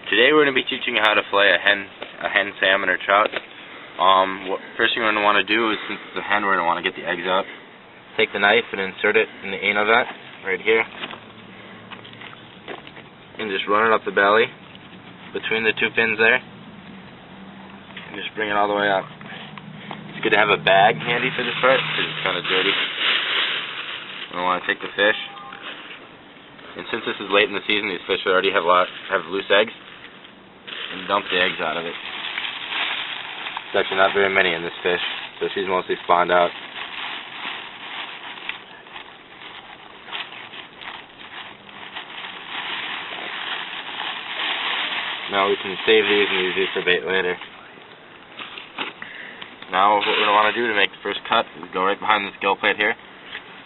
Today we're going to be teaching you how to fillet a hen salmon or trout. First thing we're going to want to do is, since it's a hen, we're going to want to get the eggs out. Take the knife and insert it in the anal vat, right here. And just run it up the belly, between the two fins there. And just bring it all the way up. It's good to have a bag handy for this part, because it's kind of dirty. We want to take the fish. And since this is late in the season, these fish already have loose eggs. And dump the eggs out of it. There's actually not very many in this fish, so she's mostly spawned out. Now we can save these and use these for bait later. Now what we're going to want to do to make the first cut is go right behind this gill plate here,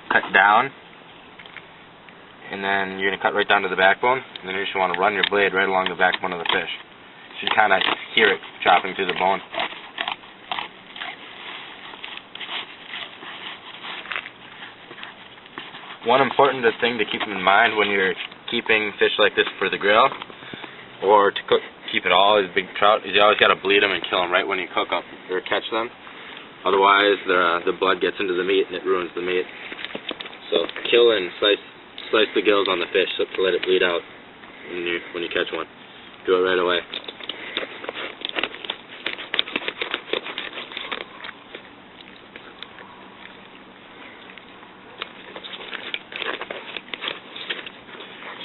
cut down, and then you're going to cut right down to the backbone, and then you just want to run your blade right along the backbone of the fish. You should kind of hear it chopping through the bone. One important thing to keep in mind when you're keeping fish like this for the grill, or to keep it all, these big trout, is you always got to bleed them and kill them right when you cook them or catch them. Otherwise, the blood gets into the meat and it ruins the meat. So kill and slice the gills on the fish to let it bleed out when you catch one. Do it right away.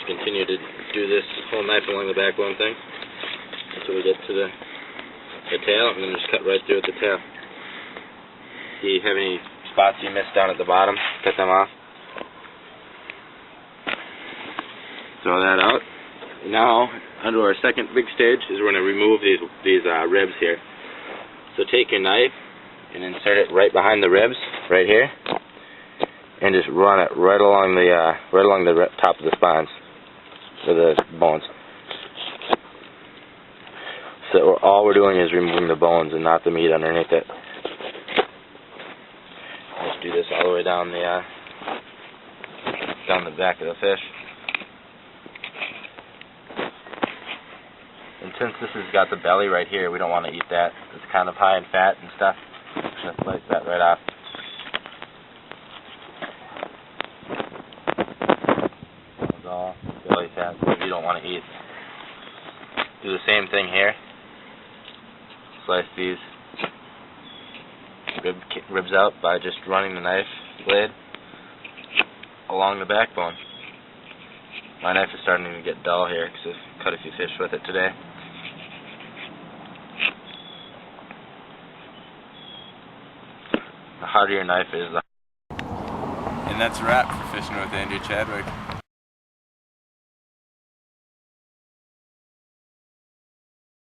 Continue to do this whole knife along the backbone thing until we get to the tail, and then just cut right through at the tail. Do you have any spots you missed down at the bottom? Cut them off. Throw that out. Now, onto our second big stage is we're going to remove these ribs here. So take your knife and insert it right behind the ribs, right here, and just run it right along the top of the spines. For the bones. So all we're doing is removing the bones and not the meat underneath it. Let's do this all the way down the back of the fish. And since this has got the belly right here, we don't want to eat that. It's kind of high in fat and stuff. Just slice that right off. That's all. Belly fat that you don't want to eat. Do the same thing here. Slice these ribs out by just running the knife blade along the backbone. My knife is starting to get dull here because I've cut a few fish with it today. The harder your knife is, the... And that's a wrap for Fishing with Andrew Chadwick.